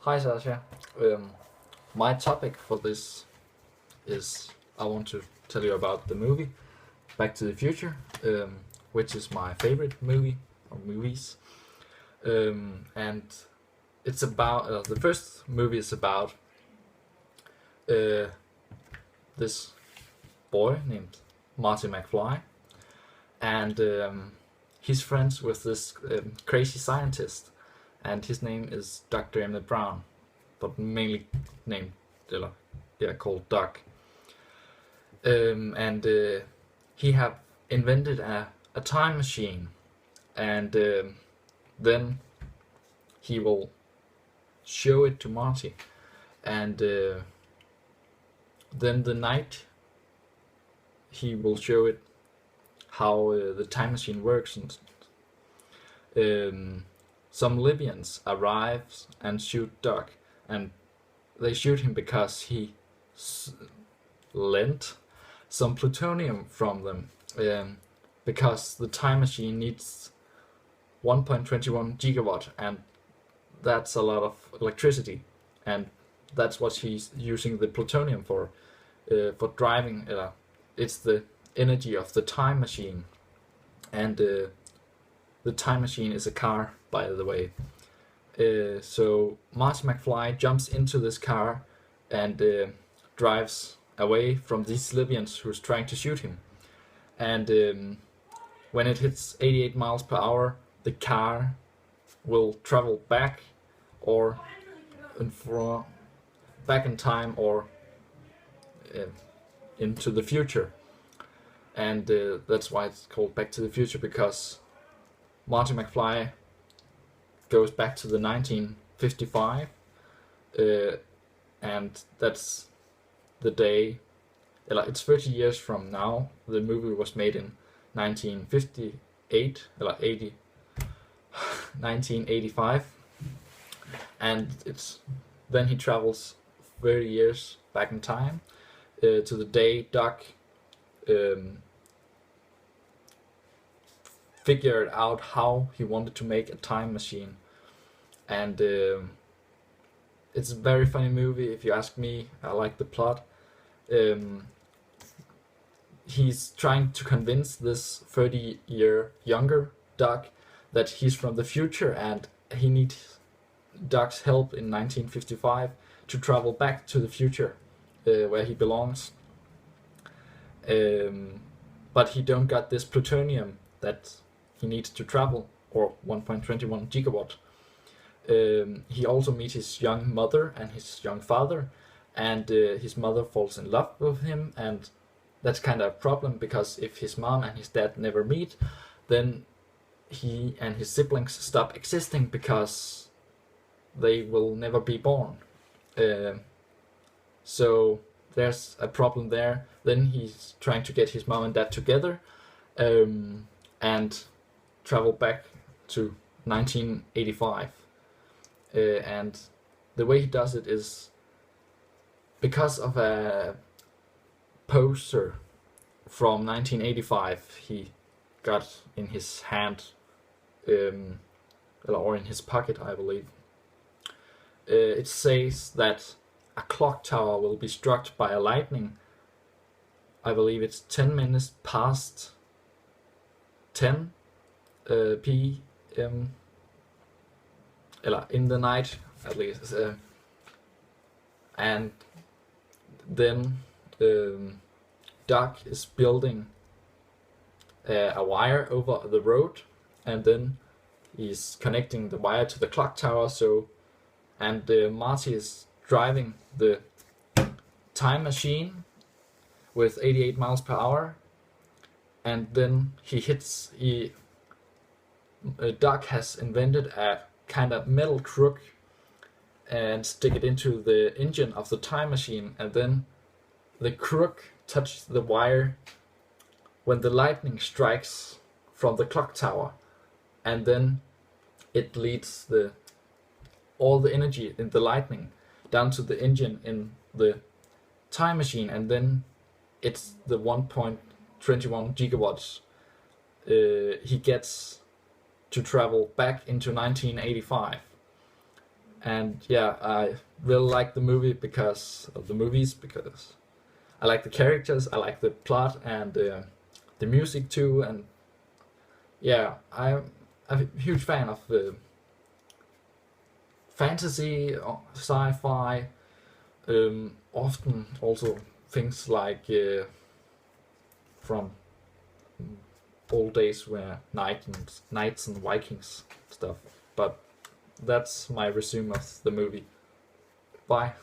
Hi Sasha. My topic for this is I want to tell you about the movie Back to the Future, which is my favorite movie or movies. And it's about the first movie is about uh, this boy named Marty McFly, and he's friends with this crazy scientist, and his name is Dr. Emmett Brown, but mainly named called Doc. And he have invented a time machine, and then he will show it to Marty, and then the night he will show it how the time machine works, and some Libyans arrive and shoot Doc, and they shoot him because he lent some plutonium from them, because the time machine needs 1.21 gigawatt, and that's a lot of electricity, and that's what he's using the plutonium for driving. It's the energy of the time machine, and the time machine is a car, by the way. So Marty McFly jumps into this car and drives away from these Libyans who's trying to shoot him. And when it hits 88 miles per hour, the car will travel back or back in time or into the future. And that's why it's called Back to the Future, because Marty McFly goes back to the 1955, and that's the day. It's 30 years from now. The movie was made in 1958, 1985, and then he travels 30 years back in time to the day Doc figured out how he wanted to make a time machine. And it's a very funny movie, if you ask me. I like the plot. He's trying to convince this 30-year younger Doc that he's from the future, and he needs Doc's help in 1955 to travel back to the future, where he belongs. But he don't got this plutonium that he needs to travel, or 1.21 gigawatt. He also meets his young mother and his young father, and his mother falls in love with him, and that's kind of a problem, because if his mom and his dad never meet, then he and his siblings stop existing, because they will never be born. So there's a problem there. Then he's trying to get his mom and dad together, and travel back to 1985. And the way he does it is because of a poster from 1985 he got in his hand, or in his pocket, I believe. It says that a clock tower will be struck by a lightning. I believe it's 10 minutes past 10 p.m. in the night, at least. And then Doc is building a wire over the road, and then he's connecting the wire to the clock tower. And Marty is driving the time machine with 88 miles per hour, and then Doc has invented a kind of metal crook and stick it into the engine of the time machine, and then the crook touches the wire when the lightning strikes from the clock tower, and then it leads all the energy in the lightning down to the engine in the time machine, and then it's the 1.21 gigawatts he gets to travel back into 1985. And yeah, I really like the movie because of the movies, because I like the characters, I like the plot, and the music too. And yeah, I'm a huge fan of fantasy, sci-fi, often also things like from old days where knights and Vikings stuff. But that's my resume of the movie. Bye.